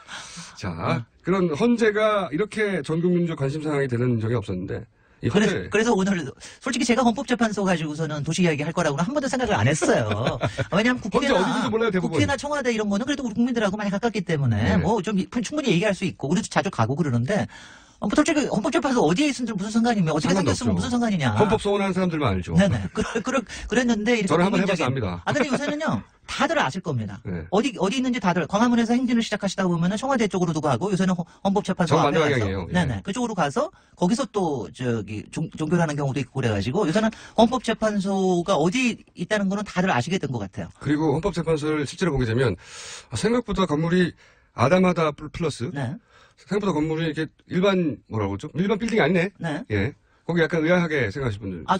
Speaker 8: 자, 그런 헌재가 이렇게 전 국민적 관심 사항이 되는 적이 없었는데 이 헌재.
Speaker 11: 그래서 오늘 솔직히 제가 헌법재판소 가지고서는 도시 이야기 할 거라고는 한 번도 생각을 안 했어요. 왜냐하면
Speaker 8: 헌재 어디인지도 몰라요, 대부분.
Speaker 11: 국회나 청와대 이런 거는 그래도 우리 국민들하고 많이 가깝기 때문에
Speaker 8: 네.
Speaker 11: 뭐 좀 충분히 얘기할 수 있고 우리도 자주 가고 그러는데 솔직히 헌법재판소 어디에 있으면 무슨 상관이며 어떻게 생겼으면 무슨 상관이냐.
Speaker 8: 헌법 소원하는 사람들만 알죠.
Speaker 11: 네네. 그랬는데 이렇게
Speaker 8: 저는 한번
Speaker 11: 국민적인-
Speaker 8: 해봐서 압니다.
Speaker 11: 근데 요새는요 다들 아실 겁니다.
Speaker 8: 네.
Speaker 11: 어디 있는지 다들 광화문에서 행진을 시작하시다 보면은 청와대 쪽으로도 가고 요새는 헌법재판소 앞에
Speaker 8: 정반대
Speaker 11: 가서
Speaker 8: 방향이에요. 예.
Speaker 11: 네네 그쪽으로 가서 거기서 또 종교라는 경우도 있고 그래가지고 요새는 헌법재판소가 어디 있다는 거는 다들 아시게 된 것 같아요.
Speaker 8: 그리고 헌법재판소를 실제로 보게 되면 생각보다 건물이 아담하다 플러스
Speaker 11: 네.
Speaker 8: 생각보다 건물이 이렇게 일반 뭐라고 그러죠? 일반 빌딩이 아니네.
Speaker 11: 네.
Speaker 8: 예. 거기 약간 의아하게 생각하시는 분들.
Speaker 11: 아,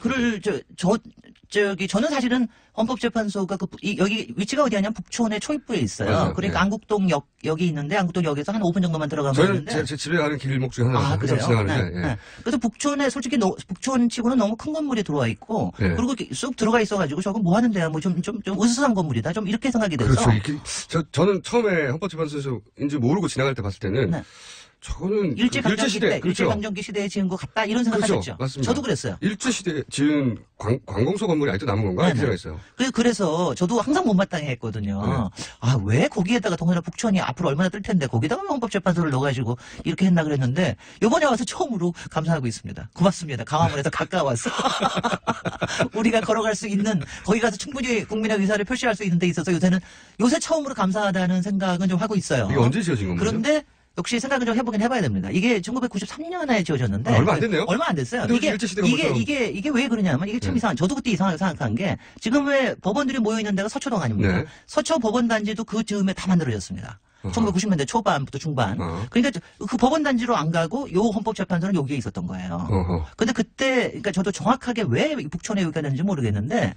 Speaker 11: 저는 사실은 헌법재판소가 여기 위치가 어디냐면 북촌의 초입부에 있어요.
Speaker 8: 맞아요.
Speaker 11: 그러니까
Speaker 8: 예.
Speaker 11: 안국동역이 있는데 안국동역에서 한 5분 정도만 들어가면
Speaker 8: 저는
Speaker 11: 있는데.
Speaker 8: 제 집에 가는 길목 중에 하나가
Speaker 11: 아,
Speaker 8: 항상
Speaker 11: 그래요?
Speaker 8: 지나가는데.
Speaker 11: 네,
Speaker 8: 예.
Speaker 11: 네. 그래서 북촌에 솔직히 북촌치고는 너무 큰 건물이 들어와 있고
Speaker 8: 네.
Speaker 11: 그리고 이렇게 쑥 들어가 있어가지고 저거 뭐 하는 데야 뭐 좀 으스스한 건물이다 좀 이렇게 생각이 돼서.
Speaker 8: 그렇죠. 저는 처음에 헌법재판소에서인지 모르고 지나갈 때 봤을 때는
Speaker 11: 네.
Speaker 8: 저거는
Speaker 11: 일제강점기 때,
Speaker 8: 그렇죠.
Speaker 11: 일제강점기 시대에 지은 것 같다 이런 생각하셨죠.
Speaker 8: 그렇죠. 맞습니다.
Speaker 11: 저도 그랬어요.
Speaker 8: 일제시대에 지은 관공서 건물이 아직도 남은 건가?
Speaker 11: 네네.
Speaker 8: 이렇게 생각했어요.
Speaker 11: 그래서 저도 항상 못마땅해 했거든요.
Speaker 8: 네.
Speaker 11: 아, 왜 거기에다가 더군다나 북촌이 앞으로 얼마나 뜰 텐데 거기다가 헌법재판소를 넣어가지고 이렇게 했나 그랬는데 요번에 와서 처음으로 감사하고 있습니다. 고맙습니다. 강화문에서 가까워서 우리가 걸어갈 수 있는 거기 가서 충분히 국민의 의사를 표시할 수 있는 데 있어서 요새 처음으로 감사하다는 생각은 좀 하고 있어요.
Speaker 8: 이게 언제 지어진 건가요?
Speaker 11: 그런데 역시 생각을 좀 해봐야 됩니다. 이게 1993년에 지어졌는데.
Speaker 8: 얼마 안 됐네요?
Speaker 11: 얼마 안 됐어요.
Speaker 8: 근데 일제시대가
Speaker 11: 이게 왜 그러냐면 이게 참 이상한, 저도 그때 이상하게 생각한 게 지금 왜 법원들이 모여있는 데가 서초동 아닙니까?
Speaker 8: 네.
Speaker 11: 서초 법원단지도 그 즈음에 다 만들어졌습니다. 1990년대 초반부터 중반. 그러니까 그 법원단지로 안 가고 요 헌법재판소는 여기에 있었던 거예요. 근데 그때, 그러니까 저도 정확하게 왜 북촌에 여기가 되는지 모르겠는데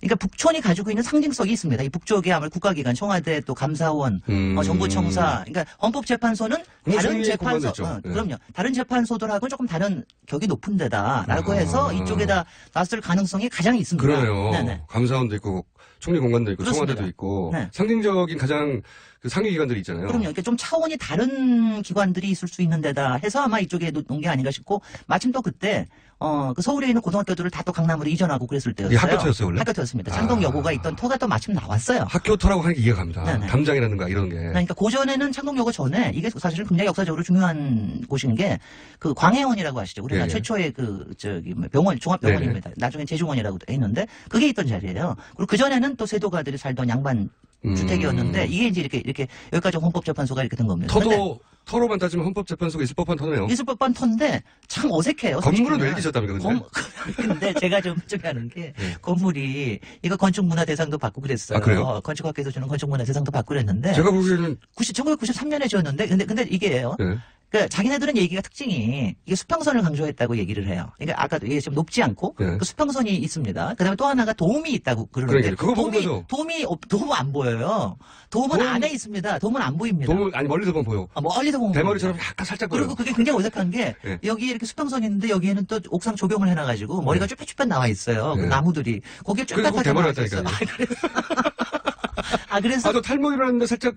Speaker 11: 그러니까 북촌이 가지고 있는 상징성이 있습니다. 이 북쪽에 아무래도 국가기관, 청와대, 또 감사원, 정보청사. 그러니까 헌법재판소는 다른 재판소,
Speaker 8: 네.
Speaker 11: 그럼요. 다른 재판소들하고는 조금 다른 격이 높은 데다라고 해서 이쪽에다 놨을 가능성이 가장 있습니다.
Speaker 8: 그러네요.
Speaker 11: 네네.
Speaker 8: 감사원도 있고, 총리 공관도 있고,
Speaker 11: 그렇습니다.
Speaker 8: 청와대도 있고,
Speaker 11: 네.
Speaker 8: 상징적인 가장 그 상위 기관들이 있잖아요.
Speaker 11: 그럼요. 그러니까 좀 차원이 다른 기관들이 있을 수 있는 데다 해서 아마 이쪽에 놓은 게 아닌가 싶고, 마침 또 그때, 그 서울에 있는 고등학교들을 다 또 강남으로 이전하고 그랬을 때였어요.
Speaker 8: 이게 학교터였어요, 원래?
Speaker 11: 학교터였습니다. 창동여고가 있던 터가 또 마침 나왔어요.
Speaker 8: 학교터라고 하는 게 이해가 갑니다.
Speaker 11: 네네.
Speaker 8: 담장이라든가 이런 게.
Speaker 11: 그러니까 고전에는 창동여고 전에 이게 사실은 굉장히 역사적으로 중요한 곳인 게 그 광해원이라고 아시죠? 우리나라
Speaker 8: 예, 예.
Speaker 11: 최초의 병원, 종합병원입니다. 나중에 제중원이라고 했는데 그게 있던 자리예요. 그리고 그전에는 또 세도가들이 살던 양반 주택이었는데 이게 이제 이렇게 여기까지 헌법재판소가 이렇게 된 겁니다.
Speaker 8: 터로만 따지면 헌법재판소가 있을 법한 터네요.
Speaker 11: 있을 법한 터인데 참 어색해요.
Speaker 8: 건물은 왜 짓었답니까, 근데?
Speaker 11: 근데 제가 좀 하는 게 건물이 이거 건축문화 대상도 받고 그랬어요.
Speaker 8: 아, 그래요?
Speaker 11: 건축학회에서 주는 건축문화 대상도 받고 그랬는데
Speaker 8: 제가 보기에는
Speaker 11: 1993년에 지었는데 근데 이게요.
Speaker 8: 네.
Speaker 11: 그러니까 자기네들은 얘기가 특징이 이게 수평선을 강조했다고 얘기를 해요. 그러니까 아까도 이게 좀 높지 않고
Speaker 8: 네.
Speaker 11: 그 수평선이 있습니다. 그다음에 또 하나가 도움이 있다고 그러는데
Speaker 8: 그러니까 그거 보는 거죠.
Speaker 11: 도움은 안 보여요. 도움은 안에 있습니다. 도움은 안 보입니다.
Speaker 8: 아니 멀리서 보면 보여.
Speaker 11: 멀리서 보면
Speaker 8: 대머리처럼 약간 살짝 보여.
Speaker 11: 그리고 그게 굉장히 어색한 게
Speaker 8: 네.
Speaker 11: 여기에 이렇게 수평선이 있는데 여기에는 또 옥상 조경을 해놔가지고 머리가 쭈뼛쭈뼛 나와 있어요. 그
Speaker 8: 네.
Speaker 11: 나무들이 거기에
Speaker 8: 그래서
Speaker 11: 쭈뼛하게
Speaker 8: 대머리
Speaker 11: 나와 있어요. 그래서
Speaker 8: 저 탈모 일어났는데 살짝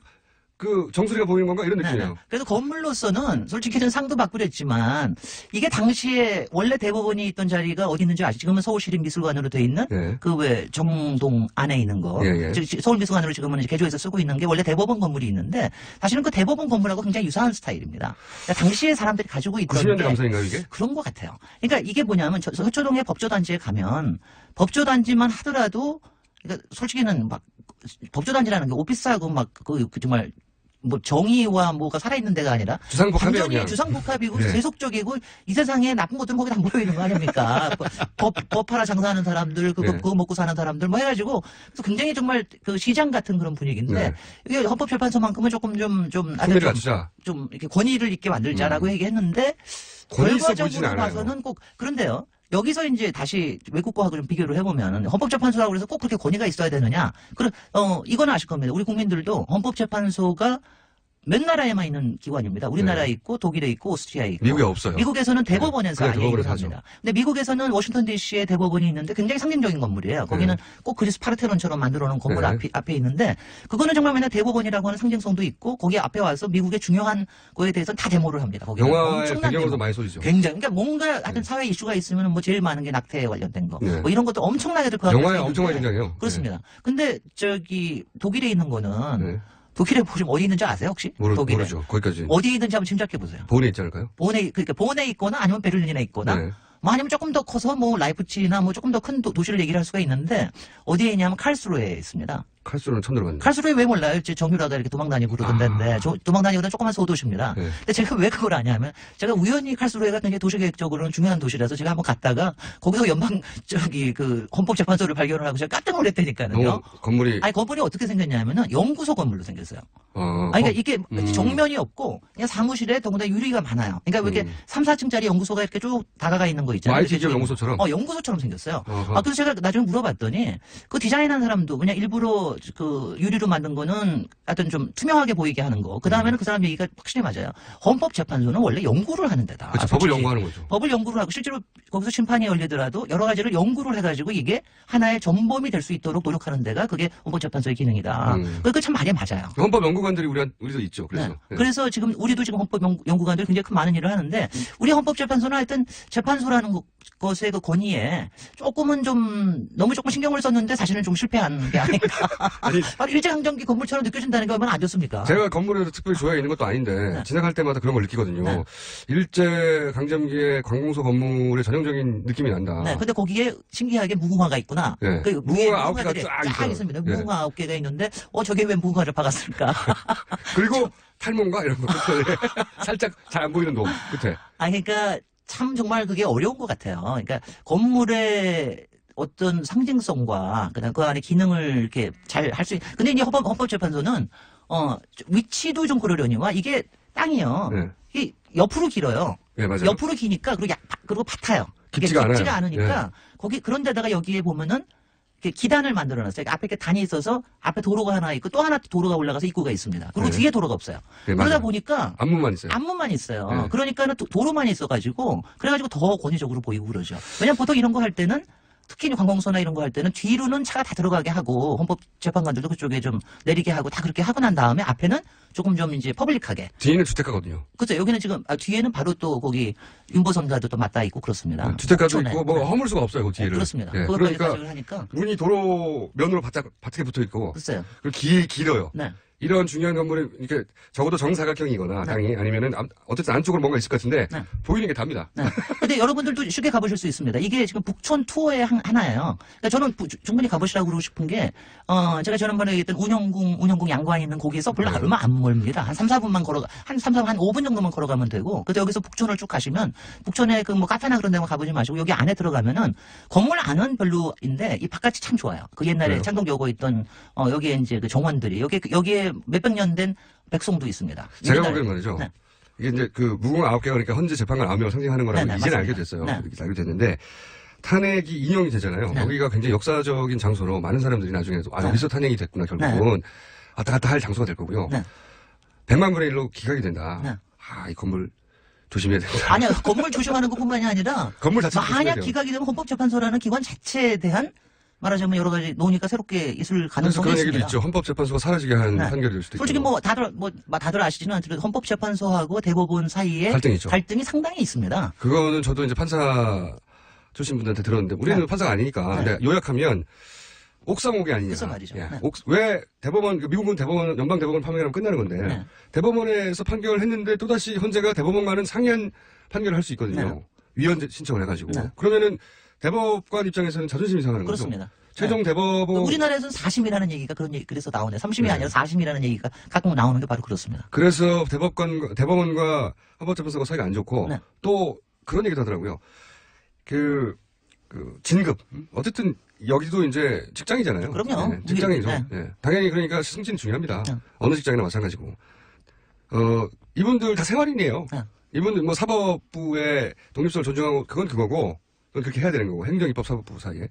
Speaker 8: 그 정수리가 보이는 건가 이런 느낌이에요.
Speaker 11: 네. 그래서 건물로서는 솔직히는 상도 받고 그랬지만 이게 당시에 원래 대법원이 있던 자리가 어디 있는지 아시죠? 지금은 서울시립미술관으로 돼 있는
Speaker 8: 네.
Speaker 11: 그 왜 정동 안에 있는 거.
Speaker 8: 예.
Speaker 11: 서울미술관으로 지금은 이제 개조해서 쓰고 있는 게 원래 대법원 건물이 있는데 사실은 그 대법원 건물하고 굉장히 유사한 스타일입니다. 그러니까 당시에 사람들이 가지고 있던
Speaker 8: 90년대
Speaker 11: 게
Speaker 8: 감성인가요 이게?
Speaker 11: 그런 것 같아요. 그러니까 이게 뭐냐면 서초동의 법조단지에 가면 법조단지만 하더라도 그러니까 솔직히는 막 법조단지라는 게 오피스하고 막 그 정말 뭐 정의와 뭐가 살아있는 데가 아니라
Speaker 8: 주상복합이에요,
Speaker 11: 완전히
Speaker 8: 그냥.
Speaker 11: 주상복합이고
Speaker 8: 네.
Speaker 11: 세속적이고 이 세상에 나쁜 것들은 거기 다 모여있는 거 아닙니까? 법하라 장사하는 사람들 그거 먹고 사는 사람들 뭐 해가지고 그래서 굉장히 정말 그 시장 같은 그런 분위기인데
Speaker 8: 네.
Speaker 11: 이게 헌법재판소만큼은 조금 좀
Speaker 8: 흥미를 갖추자.
Speaker 11: 좀 이렇게 권위를 있게 만들자라고 얘기했는데
Speaker 8: 권위 있어 보이진
Speaker 11: 결과적으로
Speaker 8: 않아요.
Speaker 11: 봐서는 꼭 그런데요. 여기서 이제 다시 외국과하고 좀 비교를 해보면 헌법재판소라고 해서 꼭 그렇게 권위가 있어야 되느냐? 이건 아실 겁니다. 우리 국민들도 헌법재판소가 몇 나라에만 있는 기관입니다. 우리나라에 있고 독일에 있고 오스트리아에 있고
Speaker 8: 미국에 없어요.
Speaker 11: 미국에서는 대법원에서
Speaker 8: 네.
Speaker 11: 아예
Speaker 8: 대법원에서
Speaker 11: 일을 합니다. 근데 미국에서는 워싱턴 DC에 대법원이 있는데 굉장히 상징적인 건물이에요. 거기는 꼭 그리스 파르테논처럼 만들어 놓은 건물 앞에 있는데 그거는 정말 맨날 대법원이라고 하는 상징성도 있고 거기 앞에 와서 미국의 중요한 거에 대해서는 다 데모를 합니다. 거기는
Speaker 8: 영화의
Speaker 11: 엄청난
Speaker 8: 배경으로도
Speaker 11: 데모.
Speaker 8: 많이 쏘이죠.
Speaker 11: 굉장히 그러니까 뭔가 하여튼 사회 이슈가 있으면 뭐 제일 많은 게 낙태에 관련된 거 뭐 이런 것도 엄청나게들 그
Speaker 8: 영화에 엄청 많이 등장해요.
Speaker 11: 그렇습니다. 근데 독일에 있는 거는 독일에 보시면 어디 있는지 아세요 혹시? 독일에.
Speaker 8: 모르죠. 거기까지.
Speaker 11: 어디 있는지 한번 짐작해 보세요.
Speaker 8: 본에 있지 않을까요?
Speaker 11: 그러니까 본에 있거나 아니면 베를린에 있거나
Speaker 8: 네.
Speaker 11: 뭐 아니면 조금 더 커서 뭐 라이프치히나 뭐 조금 더 큰 도시를 얘기를 할 수가 있는데 어디에 있냐면 칼스루에 있습니다.
Speaker 8: 칼수로는 처음 들어봤는데.
Speaker 11: 칼수로에 왜 몰라요? 이제 정유라가 이렇게 도망다니고 그러던데, 도망다니고는 조그만 소도시입니다.
Speaker 8: 네.
Speaker 11: 근데 제가 왜 그걸 아냐면, 제가 우연히 칼수로에가 굉장히 도시계획적으로는 중요한 도시라서 제가 한번 갔다가, 거기서 헌법재판소를 발견을 하고 제가 깜짝 놀랐다니까요.
Speaker 8: 건물이.
Speaker 11: 아니, 건물이 어떻게 생겼냐면은, 연구소 건물로 생겼어요. 그러니까 이게 정면이 없고, 그냥 사무실에 더군다나 유리가 많아요. 그러니까 왜 이렇게 3, 4층짜리 연구소가 이렇게 쭉 다가가 있는 거 있잖아요.
Speaker 8: IT 기업 연구소처럼?
Speaker 11: 연구소처럼 생겼어요. 그래서 제가 나중에 물어봤더니, 그 디자인한 사람도 그냥 일부러 그 유리로 만든 거는 하여튼 좀 투명하게 보이게 하는 거. 그 다음에는 그 사람 얘기가 확실히 맞아요. 헌법재판소는 원래 연구를 하는 데다.
Speaker 8: 그렇죠. 법을 연구하는 거죠.
Speaker 11: 법을 연구를 하고 실제로 거기서 심판이 열리더라도 여러 가지를 연구를 해가지고 이게 하나의 전범이 될 수 있도록 노력하는 데가 그게 헌법재판소의 기능이다. 그게 참 말이 맞아요.
Speaker 8: 헌법 연구관들이 우리도 있죠. 그래서.
Speaker 11: 네. 그래서 지금 우리도 지금 헌법 연구관들이 굉장히 큰 많은 일을 하는데 우리 헌법재판소는 하여튼 재판소라는 것의 그 권위에 조금은 좀 너무 조금 신경을 썼는데 사실은 좀 실패한 게 아닌가. 아니, 일제강점기 건물처럼 느껴진다는 게 얼마나 안 좋습니까?
Speaker 8: 제가 건물에서 특별히 좋아해 있는 것도 아닌데 지나갈 때마다 그런 걸 느끼거든요. 일제강점기의 관공서 건물의 전형적인 느낌이 난다.
Speaker 11: 네, 근데 거기에 신기하게 무궁화가 있구나.
Speaker 8: 네.
Speaker 11: 그
Speaker 8: 무궁화 9개가
Speaker 11: 쫙 있습니다.
Speaker 8: 네.
Speaker 11: 무궁화 9개가 있는데 저게 왜 무궁화를 박았을까?
Speaker 8: 그리고 탈모인가 이런 거 끝에 살짝 잘 안 보이는 놈 끝에.
Speaker 11: 그러니까 참 정말 그게 어려운 것 같아요. 그러니까 건물의 어떤 상징성과 그다음 그 안에 기능을 이렇게 잘 할 수 근데 이제 헌법재판소는 위치도 좀 그러려니와 이게 땅이요.
Speaker 8: 네.
Speaker 11: 이 옆으로 길어요.
Speaker 8: 네, 맞아요.
Speaker 11: 옆으로 기니까 그리고 밭아요.
Speaker 8: 깊지가
Speaker 11: 않으니까
Speaker 8: 네.
Speaker 11: 거기 그런 데다가 여기에 보면은 이렇게 기단을 만들어놨어요. 그러니까 앞에 이렇게 단이 있어서 앞에 도로가 하나 있고 또 하나 도로가 올라가서 입구가 있습니다. 그리고
Speaker 8: 네.
Speaker 11: 뒤에 도로가 없어요.
Speaker 8: 네,
Speaker 11: 그러다
Speaker 8: 맞아요.
Speaker 11: 보니까
Speaker 8: 앞문만 있어요.
Speaker 11: 앞문만 있어요.
Speaker 8: 네.
Speaker 11: 그러니까는 도로만 있어가지고 그래가지고 더 권위적으로 보이고 그러죠. 왜냐면 보통 이런 거 할 때는 특히 관공서나 이런 거 할 때는 뒤로는 차가 다 들어가게 하고 헌법재판관들도 그쪽에 좀 내리게 하고 다 그렇게 하고 난 다음에 앞에는 조금 좀 이제 퍼블릭하게.
Speaker 8: 뒤에는 주택가거든요.
Speaker 11: 그렇죠. 여기는 지금 뒤에는 바로 또 거기 윤보선가도 또 맞닿아 있고 그렇습니다.
Speaker 8: 주택가도
Speaker 11: 그렇죠.
Speaker 8: 있고 뭐 허물 수가 없어요. 그 뒤를.
Speaker 11: 그렇습니다.
Speaker 8: 네.
Speaker 11: 그것까지
Speaker 8: 그러니까
Speaker 11: 가지고 하니까.
Speaker 8: 문이 도로 면으로 바짝에 붙어 있고.
Speaker 11: 글쎄요.
Speaker 8: 그리고 길어요.
Speaker 11: 네.
Speaker 8: 이런 중요한 건물이 이렇게 적어도 정사각형이거나 땅이 아니면은 어쨌든 안쪽으로 뭔가 있을 것 같은데 보이는 게 답니다.
Speaker 11: 네. 근데 여러분들도 쉽게 가보실 수 있습니다. 이게 지금 북촌 투어의 하나예요. 그러니까 저는 충분히 가보시라고 그러고 싶은 게, 제가 지난번에 얘기했던 운영궁 양관 있는 거기에서 별로 얼마 안 멀습니다. 한 3, 4분만 한 5분 정도만 걸어가면 되고, 근데 여기서 북촌을 쭉 가시면, 북촌에 그 뭐 카페나 그런 데만 가보지 마시고, 여기 안에 들어가면은, 건물 안은 별로인데, 이 바깥이 참 좋아요. 그 옛날에 창동교고 있던, 여기에 이제 그 정원들이, 여기에 몇백 년 된 백송도 있습니다.
Speaker 8: 제가 보기에는 말이죠.
Speaker 11: 네.
Speaker 8: 이게 이제 그 무궁화 9개가 그러니까 헌재 재판관 9명을 상징하는 거라고 이제는
Speaker 11: 맞습니다.
Speaker 8: 알게 됐어요.
Speaker 11: 네.
Speaker 8: 이렇게 알게 됐는데 탄핵이 인용이 되잖아요. 여기가 굉장히 역사적인 장소로 많은 사람들이 나중에 여기서 탄핵이 됐구나 결국은 왔다 갔다 할 장소가 될 거고요. 100만 분의 1로 기각이 된다. 이 건물 조심해야 된다.
Speaker 11: 아니요. 건물 조심하는 것뿐만이 아니라
Speaker 8: 건물 자체
Speaker 11: 만약 기각이 되면 헌법재판소라는 기관 자체에 대한 말하자면 여러 가지 논의가 새롭게 있을 가능성이
Speaker 8: 그런
Speaker 11: 있습니다.
Speaker 8: 얘기도 있죠. 헌법재판소가 사라지게 한 판결이 될 수도 있고.
Speaker 11: 솔직히 다들 아시지는 않지만 헌법재판소하고 대법원 사이에
Speaker 8: 갈등이죠.
Speaker 11: 갈등이 상당히 있습니다.
Speaker 8: 그거는 저도 이제 판사 출신 분들한테 들었는데 우리는 판사가 아니니까 근데 요약하면 옥상옥이 아니냐.
Speaker 11: 그래서 말이죠.
Speaker 8: 왜 미국은 대법원 연방 대법원 판결하면 끝나는 건데 대법원에서 판결했는데 또다시 헌재가 대법원과는 상이한 판결을 할 수 있거든요. 위헌 신청을 해가지고 그러면은 대법관 입장에서는 자존심이 상하는 거죠.
Speaker 11: 그렇습니다.
Speaker 8: 최종 대법원
Speaker 11: 우리나라에서는 4심이라는 얘기가 그래서 나오네. 3심이 아니라 4심이라는 얘기가 가끔 나오는 게 바로 그렇습니다.
Speaker 8: 그래서 대법원과 헌법재판소가 사이가 안 좋고 또 그런 얘기도 하더라고요. 그 진급 어쨌든 여기도 이제 직장이잖아요.
Speaker 11: 그럼요.
Speaker 8: 직장이죠. 당연히 그러니까 승진이 중요합니다. 어느 직장이나 마찬가지고. 이분들 다 생활인이에요. 이분들 뭐 사법부의 독립성을 존중하고 그건 그거고 그건 그렇게 해야 되는 거고 행정입법 사법부 사이에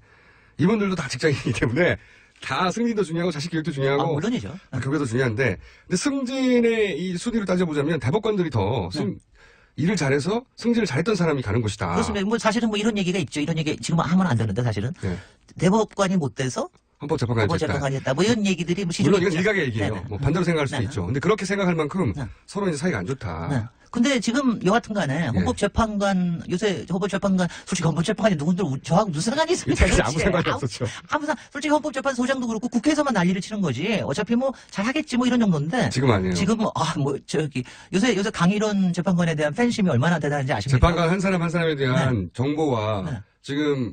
Speaker 8: 이분들도 다 직장인이기 때문에 다 승진도 중요하고 자식 교육도 중요하고
Speaker 11: 물론이죠.
Speaker 8: 그게도 중요한데 근데 승진의 이 순위를 따져보자면 대법관들이 더 일을 잘해서 승진을 잘했던 사람이 가는 곳이다.
Speaker 11: 그렇습니다. 뭐 사실은 뭐 이런 얘기가 있죠. 이런 얘기 지금 하면 안 되는데 사실은 대법관이 못 돼서
Speaker 8: 헌법재판관이
Speaker 11: 했다. 뭐 이런 얘기들이 뭐
Speaker 8: 물론 이건 일각의 얘기예요. 뭐 반대로 생각할 수도 있죠. 근데 그렇게 생각할 만큼 서로 이제 사이가 안 좋다.
Speaker 11: 근데 지금 여하튼 간에 헌법재판관 요새 헌법재판관 솔직히 헌법재판관이 누군들 저하고 무슨 상관이 있습니까?
Speaker 8: 아무 상관이 없었죠.
Speaker 11: 솔직히 헌법재판소장도 그렇고 국회에서만 난리를 치는 거지. 어차피 뭐 잘하겠지 뭐 이런 정도인데.
Speaker 8: 지금 아니에요.
Speaker 11: 지금 요새 강일원 재판관에 대한 팬심이 얼마나 대단한지 아십니까?
Speaker 8: 재판관 한 사람 한 사람에 대한 정보와 지금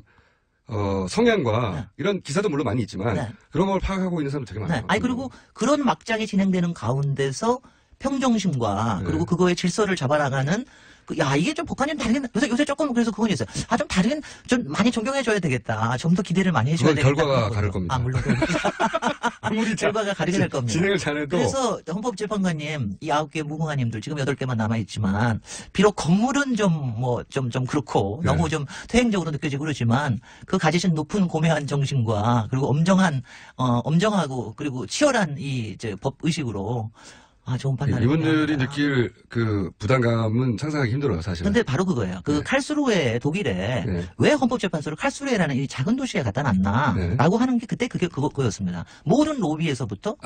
Speaker 8: 성향과
Speaker 11: 네.
Speaker 8: 이런 기사도 물론 많이 있지만
Speaker 11: 네.
Speaker 8: 그런 걸 파악하고 있는 사람도 되게 많아요.
Speaker 11: 네. 아니 그리고 그런 막장이 진행되는 가운데서 평정심과
Speaker 8: 네.
Speaker 11: 그리고 그거의 질서를 잡아나가는 야 이게 좀 북한이 다르긴 요새 조금 그래서 그건 있어요. 좀 다르긴 좀 많이 존경해줘야 되겠다. 좀 더 기대를 많이 해줘야
Speaker 8: 그건
Speaker 11: 되겠다.
Speaker 8: 결과가 다를 겁니다.
Speaker 11: 아 물론
Speaker 8: 아무리
Speaker 11: 결과가 다르게 될 겁니다.
Speaker 8: 진행을 잘해도
Speaker 11: 그래서 헌법재판관님 이 9개 무궁화님들 지금 8개만 남아있지만 비록 건물은 좀 그렇고
Speaker 8: 네.
Speaker 11: 너무 좀 퇴행적으로 느껴지고 그러지만 그 가지신 높은 고매한 정신과 그리고 엄정하고 그리고 치열한 법 의식으로 좋은 판단을
Speaker 8: 이분들이 느낄 그 부담감은 상상하기 힘들어요, 사실은.
Speaker 11: 근데 바로 그거예요. 그
Speaker 8: 네.
Speaker 11: 칼스루에 독일에
Speaker 8: 네.
Speaker 11: 왜 헌법재판소를 칼스루에라는 이 작은 도시에 갖다 놨나?
Speaker 8: 네.
Speaker 11: 라고 하는 게 그때 그거였습니다. 모든 로비에서부터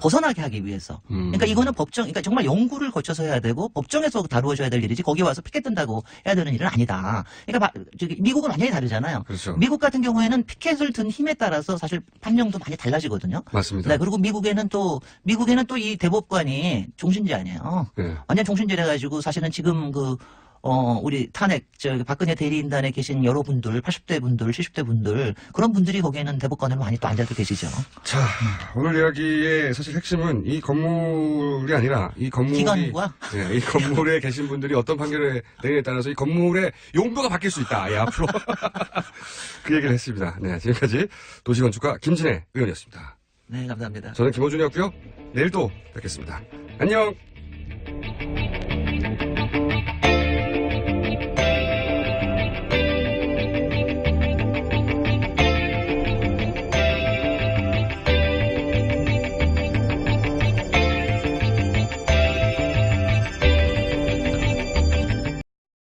Speaker 11: 벗어나게 하기 위해서. 그러니까 이거는 그러니까 정말 연구를 거쳐서 해야 되고 법정에서 다루어져야 될 일이지 거기 와서 피켓 든다고 해야 되는 일은 아니다. 그러니까 미국은 완전히 다르잖아요.
Speaker 8: 그렇죠.
Speaker 11: 미국 같은 경우에는 피켓을 든 힘에 따라서 사실 판명도 많이 달라지거든요.
Speaker 8: 맞습니다.
Speaker 11: 네, 그리고 미국에는 또 이 대법관이 종신제 아니에요.
Speaker 8: 네.
Speaker 11: 완전 종신제래 가지고 사실은 지금 우리 박근혜 대리인단에 계신 여러분들, 80대 분들, 70대 분들, 그런 분들이 거기에는 대법관으로 많이 또 앉아서 계시죠.
Speaker 8: 자, 오늘 이야기의 사실 핵심은 이 건물이 아니라 이 건물이.
Speaker 11: 기관과?
Speaker 8: 네, 이 건물에 계신 분들이 어떤 판결을 내리에 따라서 이 건물의 용도가 바뀔 수 있다. 예, 앞으로. 그 얘기를 했습니다. 네, 지금까지 도시건축가 김진애 의원이었습니다.
Speaker 11: 네, 감사합니다.
Speaker 8: 저는 김호준이었고요. 내일 또 뵙겠습니다. 안녕!